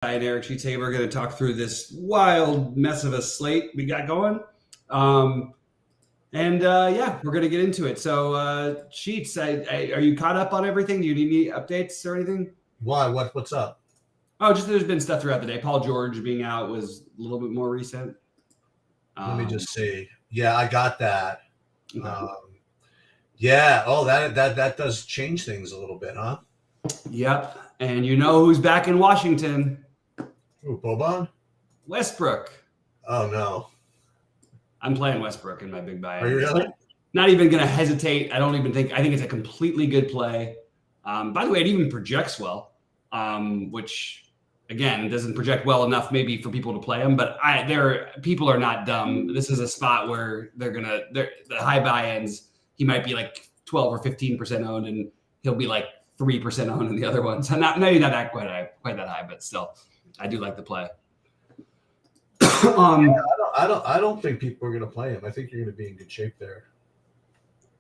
And Eric Sheets. Hey, we're going to talk through this wild mess of a slate we got going. We're going to get into it. So, Sheets, are you caught up on everything? Do you need any updates or anything? Why? What's up? Oh, just there's been stuff throughout the day. Paul George being out was a little bit more recent. Let me just see. Yeah, I got that. Okay. Yeah. Oh, that does change things a little bit, huh? Yep. And you know who's back in Washington? Ooh, Boban? Westbrook. Oh, no. I'm playing Westbrook in my big buy. Are you really? Not even going to hesitate. I think it's a completely good play. By the way, it even projects well, which again doesn't project well enough maybe for people to play him. But people are not dumb. This is a spot where the high buy ends. He might be like 12 or 15% owned, and he'll be like 3% owned in the other ones. Maybe not that quite that high, but still, I do like the play. I don't think people are going to play him. I think you're going to be in good shape there.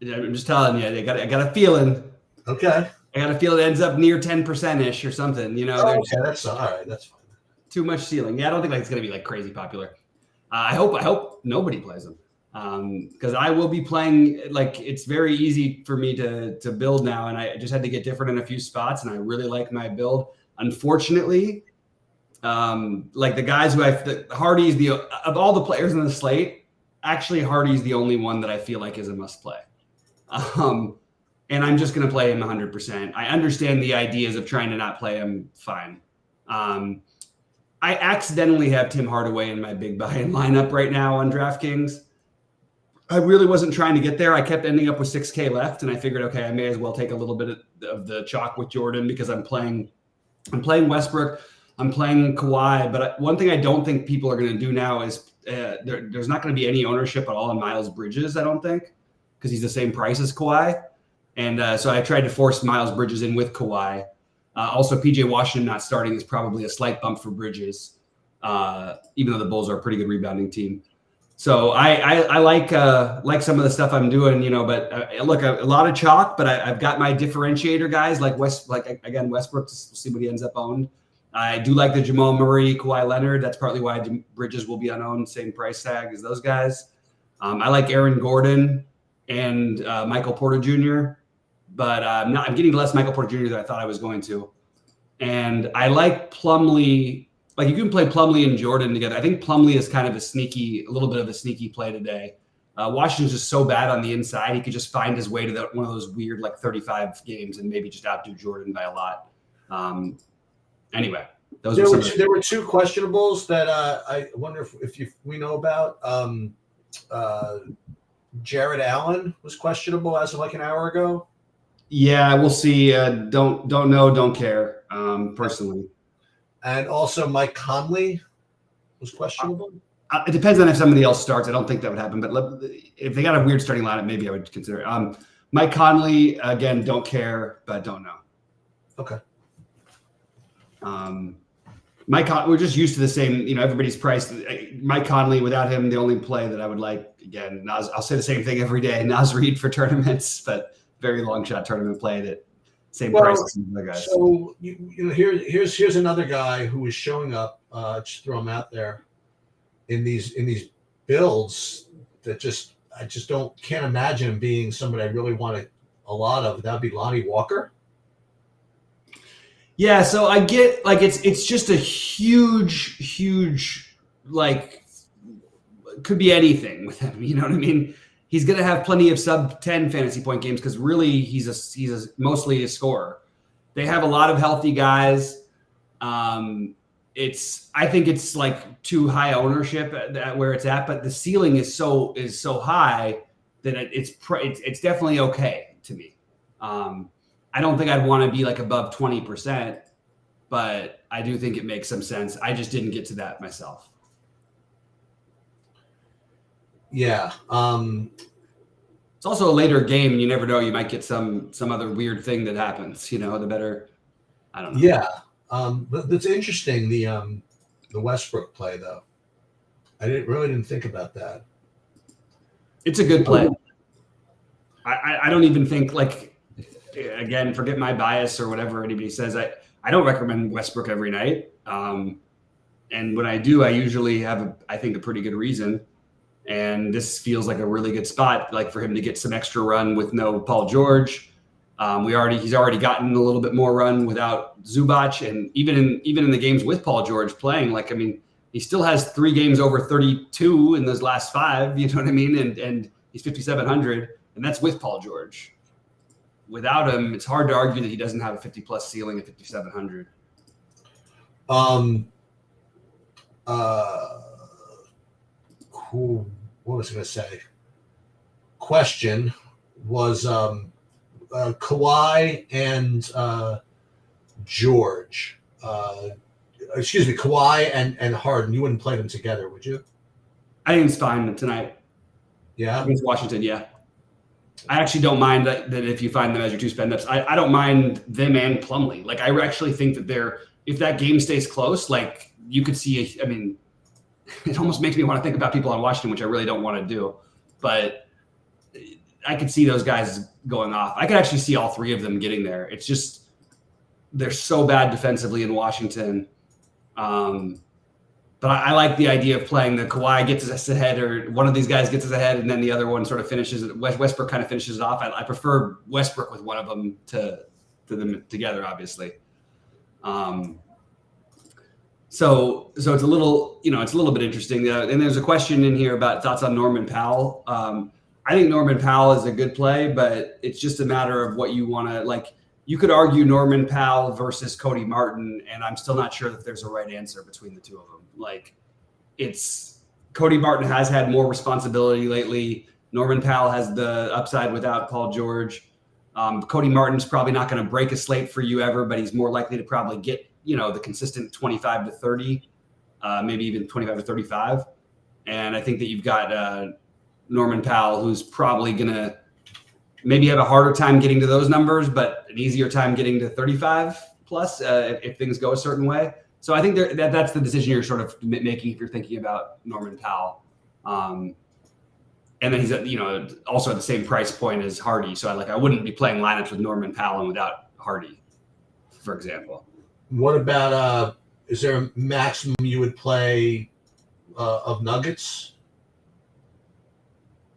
I'm just telling you, I got a feeling. Okay. I got a feel it ends up near 10%-ish or something. You know, okay, that's all right. That's fine. Too much ceiling. Yeah, I don't think it's going to be like crazy popular. I hope nobody plays them because I will be playing. Like, it's very easy for me to build now, and I just had to get different in a few spots, and I really like my build. Unfortunately, like the guys Hardy's of all the players in the slate, actually Hardy's the only one that I feel like is a must play. And I'm just going to play him 100%. I understand the ideas of trying to not play him. Fine. I accidentally have Tim Hardaway in my big buy-in lineup right now on DraftKings. I really wasn't trying to get there. I kept ending up with 6K left, and I figured, okay, I may as well take a little bit of the chalk with Jordan because I'm playing Westbrook. I'm playing Kawhi, but one thing I don't think people are going to do now is there's not going to be any ownership at all on Miles Bridges, I don't think, because he's the same price as Kawhi. And so I tried to force Miles Bridges in with Kawhi. Also, PJ Washington not starting is probably a slight bump for Bridges, even though the Bulls are a pretty good rebounding team. So I like some of the stuff I'm doing, you know. But look, a lot of chalk, but I've got my differentiator guys like Westbrook to see what he ends up owned. I do like the Jamal Murray, Kawhi Leonard. That's partly why Bridges will be unowned, same price tag as those guys. I like Aaron Gordon and Michael Porter Jr., but I'm getting less Michael Porter Jr. than I thought I was going to. And I like Plumlee. Like, you can play Plumlee and Jordan together. I think Plumlee is kind of a little bit of a sneaky play today. Washington's just so bad on the inside. He could just find his way to one of those weird, like 35 games and maybe just outdo Jordan by a lot. Anyway, there were two questionables that I wonder if we know about. Jared Allen was questionable as of like an hour ago. Yeah, we'll see. Don't know, don't care. Personally, and also Mike Conley was questionable. It depends on if somebody else starts. I don't think that would happen, but if they got a weird starting lineup, maybe I would consider it. Mike Conley, again, don't care, but don't know. Okay. We're just used to the same, you know, everybody's priced. Mike Conley, without him, the only play that I would like, again, I'll say the same thing every day, Naz Reid for tournaments, but very long shot tournament play that same price as the other guys. So, you know, here's another guy who is showing up, just throw him out there, in these builds that I just can't imagine him being somebody I really want a lot of. That would be Lonnie Walker. Yeah, so I get, like, it's just a huge, like, could be anything with him. You know what I mean? He's going to have plenty of sub 10 fantasy point games because really he's mostly a scorer. They have a lot of healthy guys. I think it's like too high ownership at where it's at, but the ceiling is so high that it's definitely okay to me. I don't think I'd want to be like above 20%, but I do think it makes some sense. I just didn't get to that myself. Yeah. It's also a later game. You never know. You might get some other weird thing that happens, you know, I don't know. Yeah. But that's interesting. The Westbrook play though. I didn't think about that. It's a good play. I don't even think, like, again, forget my bias or whatever anybody says. I don't recommend Westbrook every night. And when I do, I usually have, I think, a pretty good reason. And this feels like a really good spot, like for him to get some extra run with no Paul George. He's already gotten a little bit more run without Zubac, and even in the games with Paul George playing, like, I mean, he still has 3 games over 32 in those last 5. You know what I mean? And he's 5,700, and that's with Paul George. Without him, it's hard to argue that he doesn't have a 50-plus ceiling at 5,700. What was I going to say? Question was Kawhi and George. Excuse me, Kawhi and Harden. You wouldn't play them together, would you? I think it's fine tonight. Yeah, against Washington. Yeah, I actually don't mind that if you find them as your 2 spend-ups. I don't mind them and Plumlee. Like, I actually think that if that game stays close, like, you could see. I mean, it almost makes me want to think about people on Washington, which I really don't want to do. But I could see those guys going off. I could actually see all 3 of them getting there. It's just they're so bad defensively in Washington. But I like the idea of playing the Kawhi gets us ahead, or one of these guys gets us ahead, and then the other one sort of finishes it. Westbrook kind of finishes it off. I prefer Westbrook with one of them to them together, obviously. So it's a little, it's a little bit interesting. And there's a question in here about thoughts on Norman Powell. I think Norman Powell is a good play, but it's just a matter of what you want to like. You could argue Norman Powell versus Cody Martin, and I'm still not sure that there's a right answer between the 2 of them. Like, it's Cody Martin has had more responsibility lately. Norman Powell has the upside without Paul George. Cody Martin's probably not going to break a slate for you ever, but he's more likely to probably get, the consistent 25 to 30, maybe even 25 to 35. And I think that you've got Norman Powell, who's probably going to maybe have a harder time getting to those numbers, but an easier time getting to 35 plus if things go a certain way. So I think that's the decision you're sort of making if you're thinking about Norman Powell. And then he's also at the same price point as Hardy. So I wouldn't be playing lineups with Norman Powell and without Hardy, for example. What about is there a maximum you would play of Nuggets?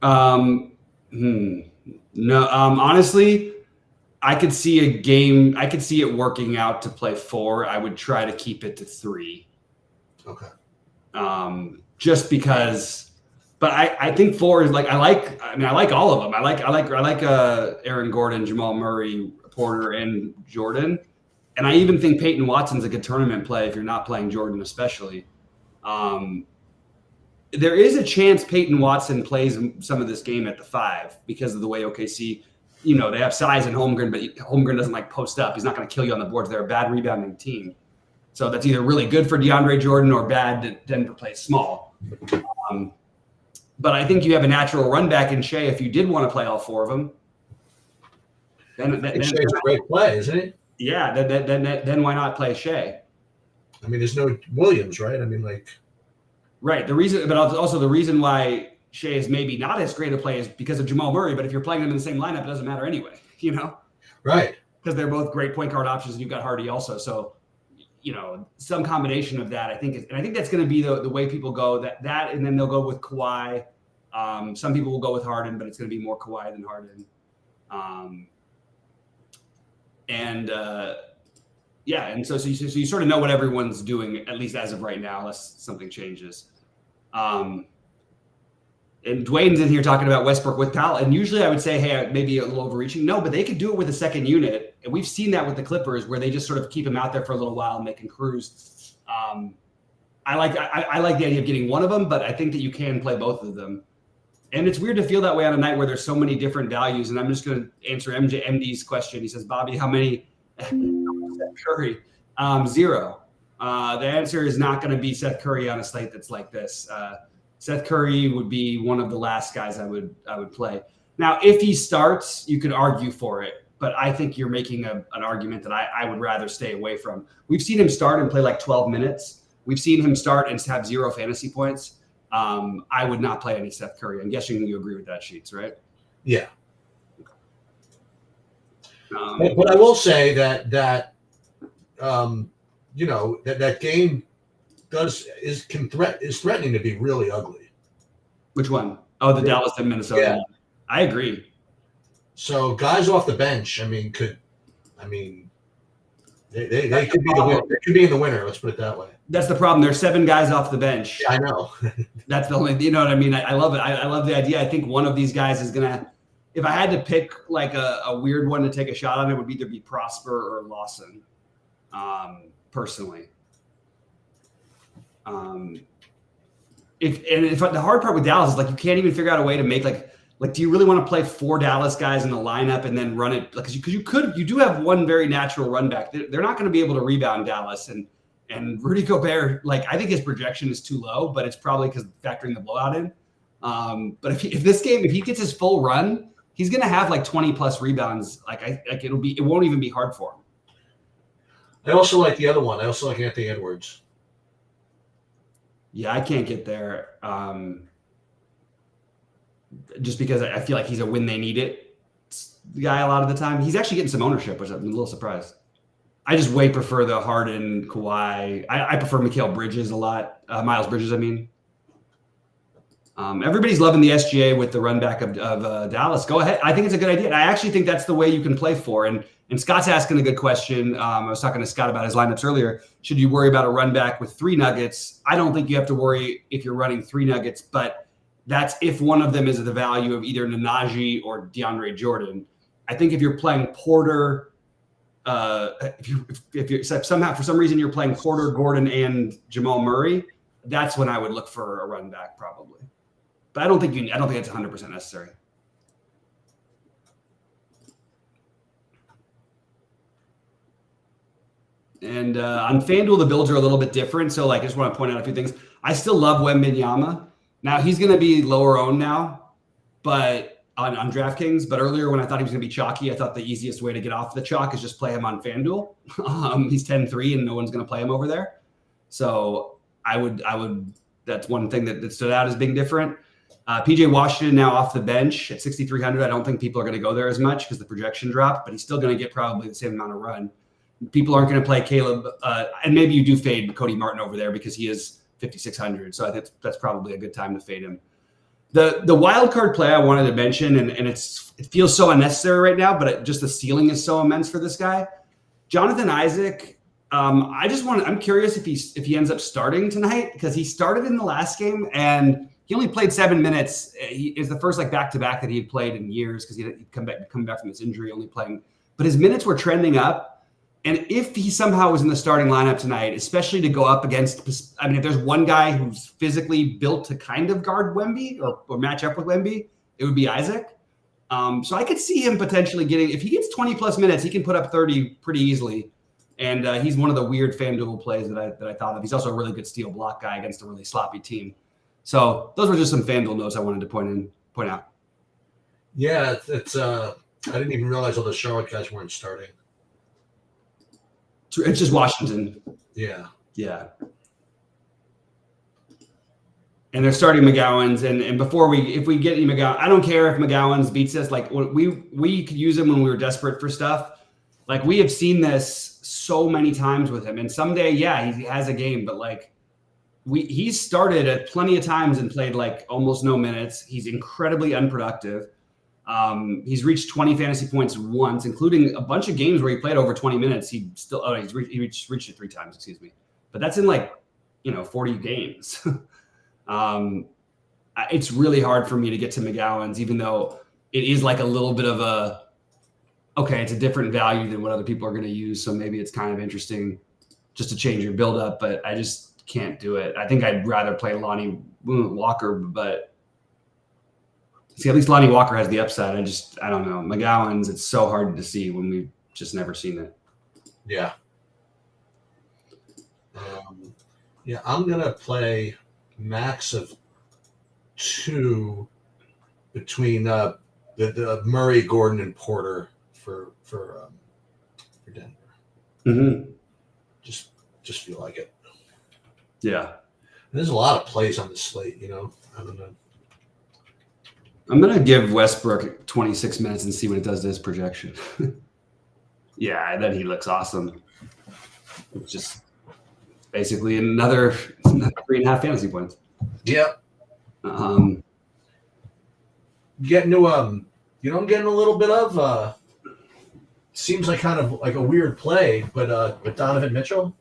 No. Honestly, I could see a game. I could see it working out to play 4. I would try to keep it to 3. Okay. Just because, but I think 4 is like I like all of them. I like Aaron Gordon, Jamal Murray, Porter, and Jordan, and I even think Peyton Watson's a good tournament play if you're not playing Jordan, especially. There is a chance Peyton Watson plays some of this game at the 5 because of the way OKC. They have size in Holmgren, but Holmgren doesn't like post up. He's not going to kill you on the boards. They're a bad rebounding team. So that's either really good for DeAndre Jordan or bad that Denver plays small. But I think you have a natural run back in Shea if you did want to play all 4 of them. Then Shea's a great play, isn't he? Yeah, then why not play Shea? I mean, there's no Williams, right? I mean, like. Right. The reason why Shea is maybe not as great a play is because of Jamal Murray, but if you're playing them in the same lineup, it doesn't matter anyway, Right. Because they're both great point guard options, and you've got Hardy also. So, some combination of that, I think that's going to be the way people go. That, and then they'll go with Kawhi. Some people will go with Harden, but it's going to be more Kawhi than Harden. And so you sort of know what everyone's doing, at least as of right now, unless something changes. And Dwayne's in here talking about Westbrook with Powell. And usually I would say, hey, maybe a little overreaching. No, but they could do it with a second unit. And we've seen that with the Clippers where they just sort of keep him out there for a little while and they can cruise. I like the idea of getting one of them, but I think that you can play both of them. And it's weird to feel that way on a night where there's so many different values. And I'm just going to answer MD's question. He says, Bobby, how many Seth Curry? 0. The answer is not going to be Seth Curry on a slate that's like this. Seth Curry would be one of the last guys I would play. Now, if he starts, you could argue for it, but I think you're making an argument that I would rather stay away from. We've seen him start and play like 12 minutes. We've seen him start and have 0 fantasy points. I would not play any Seth Curry. I'm guessing you agree with that, Sheets, right? Yeah. But I will say that you know, that game is threatening to be really ugly. Which one? Oh, the Dallas and Minnesota. Yeah. I agree. So guys off the bench, they could be the winner. They could be in the winner. Let's put it that way. That's the problem. There's 7 guys off the bench. Yeah, I know. That's the only, you know what I mean? I love it. I love the idea. I think one of these guys is going to, if I had to pick like a weird one to take a shot on, it would either be Prosper or Lawson, personally. If the hard part with Dallas is like you can't even figure out a way to make like do you really want to play 4 Dallas guys in the lineup and then run it because you do have one very natural run back. They're not going to be able to rebound Dallas and Rudy Gobert, like I think his projection is too low, but it's probably because factoring the blowout in. But if this game, if he gets his full run, he's going to have like 20 plus rebounds. It won't even be hard for him. I also like the other one. I also like Anthony Edwards. Yeah, I can't get there. Just because I feel like he's a win they need it guy a lot of the time. He's actually getting some ownership, which I'm a little surprised. I just way prefer the Harden, Kawhi. I prefer Mikal Bridges a lot. Miles Bridges, I mean. Everybody's loving the SGA with the run back of Dallas. Go ahead. I think it's a good idea. And I actually think that's the way you can play for. And Scott's asking a good question. I was talking to Scott about his lineups earlier. Should you worry about a run back with 3 Nuggets? I don't think you have to worry if you're running 3 Nuggets, but that's if one of them is the value of either Nnaji or DeAndre Jordan. I think if you're playing Porter, if you're somehow for some reason you're playing Porter, Gordon, and Jamal Murray, that's when I would look for a run back probably. But I don't think it's 100% necessary. And on FanDuel, the builds are a little bit different. So, I just want to point out a few things. I still love Wembanyama. Now, he's going to be lower owned now, but on DraftKings. But earlier, when I thought he was going to be chalky, I thought the easiest way to get off the chalk is just play him on FanDuel. He's 10-3, and no one's going to play him over there. So, I would. That's one thing that stood out as being different. PJ Washington now off the bench at 6,300. I don't think people are going to go there as much because the projection dropped, but he's still going to get probably the same amount of run. People aren't going to play Caleb, and maybe you do fade Cody Martin over there because he is 5,600. So I think that's probably a good time to fade him. The wild card play I wanted to mention, and it feels so unnecessary right now, but just the ceiling is so immense for this guy. Jonathan Isaac. I'm curious if he ends up starting tonight because he started in the last game and he only played 7 minutes. He is the first back-to-back that he had played in years because he'd come back from his injury, only playing. But his minutes were trending up. And if he somehow was in the starting lineup tonight, especially to go up against, if there's one guy who's physically built to kind of guard Wemby or match up with Wemby, it would be Isaac. So I could see him potentially getting, if he gets 20 plus minutes, he can put up 30 pretty easily. And he's one of the weird FanDuel plays that I thought of. He's also a really good steal block guy against a really sloppy team. So those were just some FanDuel notes I wanted to point out. Yeah, it's I didn't even realize all the Charlotte guys weren't starting. It's just Washington. Yeah. And they're starting McGowan's. And if we get any McGowan, I don't care if McGowan's beats us. We could use him when we were desperate for stuff. We have seen this so many times with him. And someday, yeah, he has a game, but he's started at plenty of times and played almost no minutes. He's incredibly unproductive. He's reached 20 fantasy points once, including a bunch of games where he played over 20 minutes. He reached it 3 times, excuse me. But that's in 40 games. It's really hard for me to get to McGowan's, even though it is a little bit of it's a different value than what other people are going to use. So maybe it's kind of interesting just to change your build up, but I just can't do it. I think I'd rather play Lonnie Walker, but see, at least Lonnie Walker has the upside. I don't know. McGowan's, it's so hard to see when we've just never seen it. Yeah. I'm going to play max of 2 between the Murray, Gordon, and Porter for Denver. Mm-hmm. Just feel like it. Yeah. And there's a lot of plays on the slate, I don't know. I'm going to give Westbrook 26 minutes and see what it does to his projection. Yeah, and then he looks awesome. It's just basically another 3.5 fantasy points. Yeah. Getting to I'm getting a little bit of seems like kind of like a weird play, but Donovan Mitchell.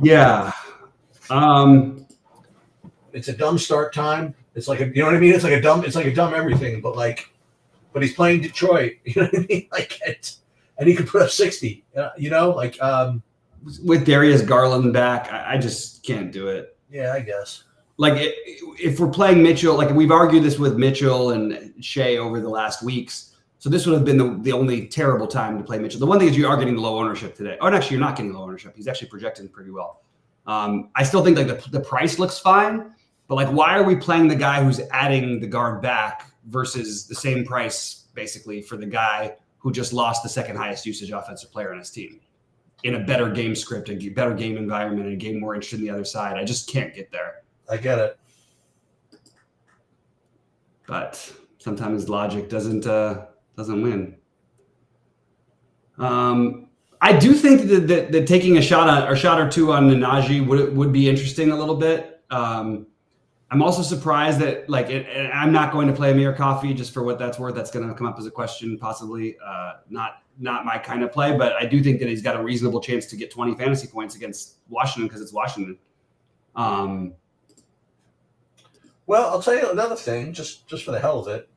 Yeah. It's a dumb start time. It's like you know what I mean? It's like a dumb everything, but he's playing Detroit. You know what I mean? And he could put up 60. With Darius Garland back, I just can't do it. Yeah, I guess. If we're playing Mitchell, we've argued this with Mitchell and Shea over the last weeks. So this would have been the only terrible time to play Mitchell. The one thing is you are getting low ownership today. Oh, and actually, you're not getting low ownership. He's actually projecting pretty well. I still think the price looks fine, but why are we playing the guy who's adding the guard back versus the same price basically for the guy who just lost the second highest usage offensive player on his team in a better game script, a better game environment, and a game more interested in the other side? I just can't get there. I get it. But sometimes logic doesn't win. I do think that taking a shot or two on Nnaji would be interesting a little bit. I'm also surprised that I'm not going to play Amir Coffee just for what that's worth. That's going to come up as a question, possibly. Not my kind of play, but I do think that he's got a reasonable chance to get 20 fantasy points against Washington because it's Washington. Well, I'll tell you another thing, just for the hell of it.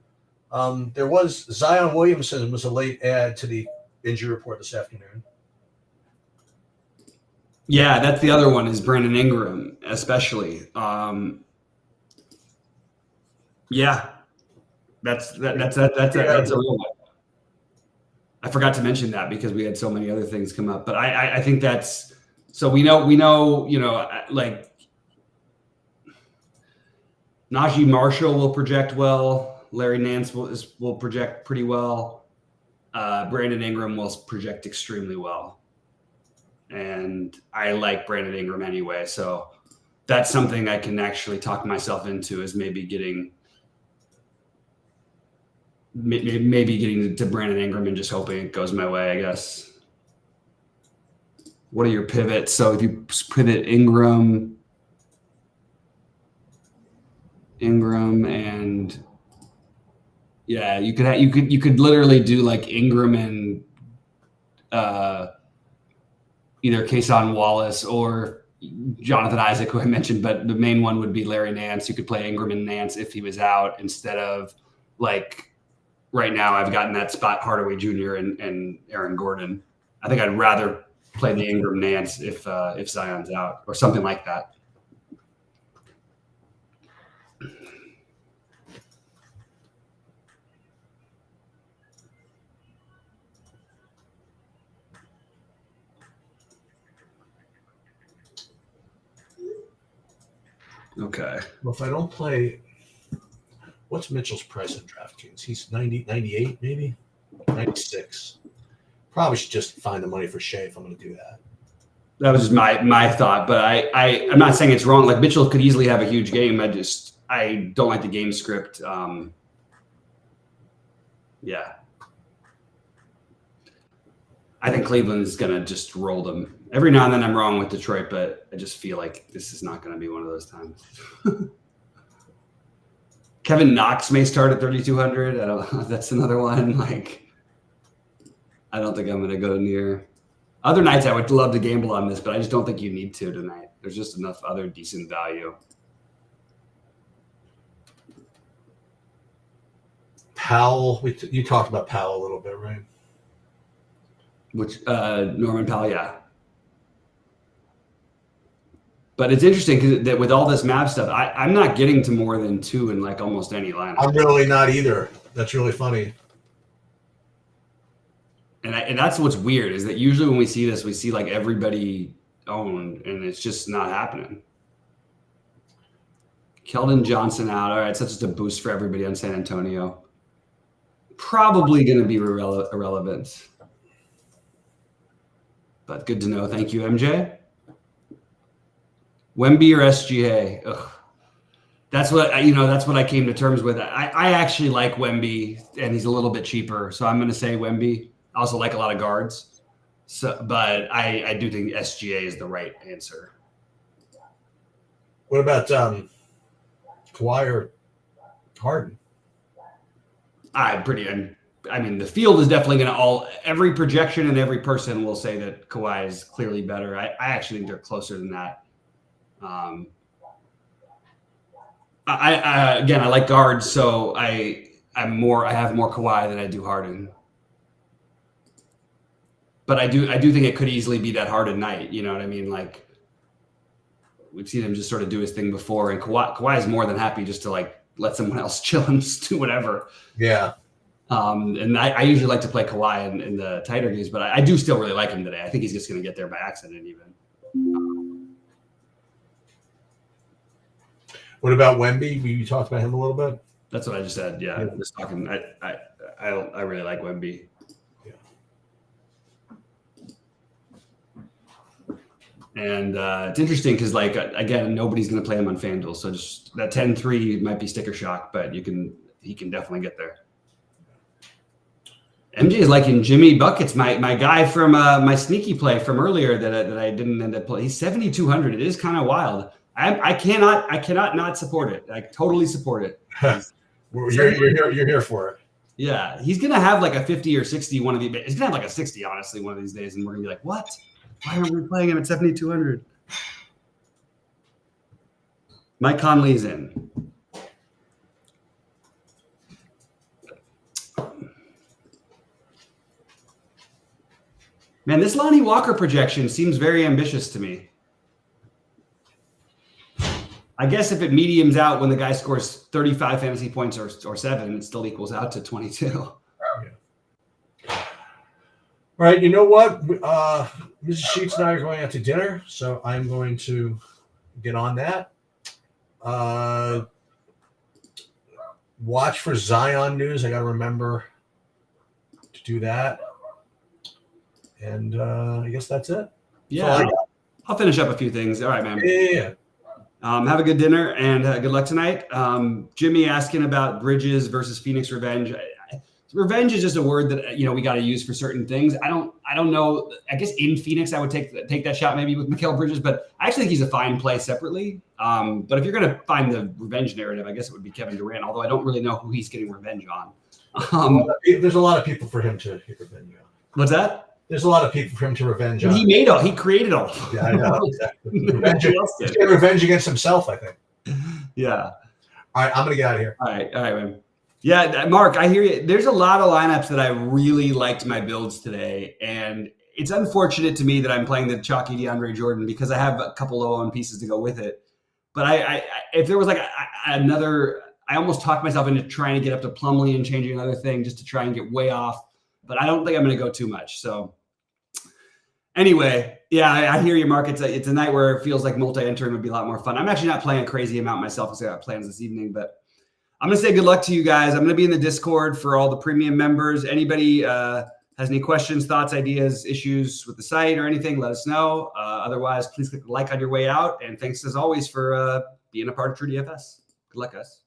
There was Zion Williamson was a late add to the injury report this afternoon. Yeah, that's the other one is Brandon Ingram, especially. Yeah, that's a real one. I forgot to mention that because we had so many other things come up, but I think that's so we know Najee Marshall will project well. Larry Nance will project pretty well. Brandon Ingram will project extremely well. And I like Brandon Ingram anyway. So that's something I can actually talk myself into is maybe getting to Brandon Ingram and just hoping it goes my way, I guess. What are your pivots? So if you pivot Ingram and yeah, you could literally do Ingram and either Kason Wallace or Jonathan Isaac, who I mentioned, but the main one would be Larry Nance. You could play Ingram and Nance if he was out instead of right now I've gotten that spot Hardaway Jr. and Aaron Gordon. I think I'd rather play the Ingram Nance if Zion's out or something like that. Okay. Well, if I don't play, what's Mitchell's price on DraftKings? He's 98, maybe 96. Probably should just find the money for Shea if I'm going to do that. That was just my thought, but I'm not saying it's wrong. Mitchell could easily have a huge game. I don't like the game script. Yeah. I think Cleveland is going to just roll them. Every now and then I'm wrong with Detroit, but I just feel like this is not going to be one of those times. Kevin Knox may start at 3,200. I don't know. That's another one. I don't think I'm going to go near. Other nights I would love to gamble on this, but I just don't think you need to tonight. There's just enough other decent value. Powell, you talked about Powell a little bit, right? Which Norman Powell, yeah. But it's interesting because that with all this Mavs stuff, I'm not getting to more than 2 in almost any lineup. I'm really not either. That's really funny. And that's what's weird is that usually when we see this, we see everybody owned, and it's just not happening. Keldon Johnson out. All right, so that's just a boost for everybody on San Antonio. Probably going to be irrelevant. But good to know. Thank you, MJ. Wemby or SGA? Ugh. That's what I came to terms with. I actually like Wemby, and he's a little bit cheaper, so I'm going to say Wemby. I also like a lot of guards. So, but I do think SGA is the right answer. What about Kawhi or Harden? I mean, the field is definitely going to every projection and every person will say that Kawhi is clearly better. I actually think they're closer than that. I like guards, so I have more Kawhi than I do Harden. But I do think it could easily be that Harden night. You know what I mean? Like, we've seen him just sort of do his thing before, and Kawhi is more than happy just to like let someone else chill and just do whatever. Yeah. And I usually like to play Kawhi in the tighter games, but I do still really like him today. I think he's just going to get there by accident even. What about Wemby? We talked about him a little bit. That's what I just said. Yeah. I'm just talking. I really like Wemby. And it's interesting because, like, again, nobody's going to play him on FanDuel. So just that 10-3 might be sticker shock, but he can definitely get there. MJ is liking Jimmy Buckets, my guy from my sneaky play from earlier that I didn't end up playing. He's 7,200. It is kind of wild. I cannot not support it. I totally support it. You're here for it. Yeah, he's gonna have like a 50 or 60 one of these. He's gonna have like a 60, honestly, one of these days, and we're gonna be like, what? Why aren't we playing him at 7,200? Mike Conley's in. Man, this Lonnie Walker projection seems very ambitious to me. I guess if it mediums out when the guy scores 35 fantasy points or 7, it still equals out to 22. All right, you know what? Mrs. Sheets and I are going out to dinner, so I'm going to get on that. Watch for Zion news. I got to remember to do that. And I guess that's it. Yeah, I'll finish up a few things. All right, man. Yeah. Have a good dinner and good luck tonight. Jimmy asking about Bridges versus Phoenix Revenge. Revenge is just a word that we got to use for certain things. I don't know. I guess in Phoenix I would take that shot maybe with Mikal Bridges, but I actually think he's a fine play separately. But if you're going to find the revenge narrative, I guess it would be Kevin Durant. Although I don't really know who he's getting revenge on. There's a lot of people for him to get revenge on. What's that? There's a lot of people for him to revenge on. He created all. Yeah, I know. Exactly. He's getting revenge against himself, I think. Yeah. All right, I'm going to get out of here. All right, man. Yeah, Mark, I hear you. There's a lot of lineups that I really liked my builds today, and it's unfortunate to me that I'm playing the chalky DeAndre Jordan because I have a couple low-owned pieces to go with it. But I if there was like another, I almost talked myself into trying to get up to Plumlee and changing another thing just to try and get way off. But I don't think I'm going to go too much. So anyway, yeah, I hear you, Mark. It's a night where it feels like multi-entering would be a lot more fun. I'm actually not playing a crazy amount myself because I got plans this evening, but I'm going to say good luck to you guys. I'm going to be in the Discord for all the premium members. Anybody has any questions, thoughts, ideas, issues with the site or anything, let us know. Otherwise, please click the like on your way out. And thanks as always for being a part of TrueDFS. Good luck, guys.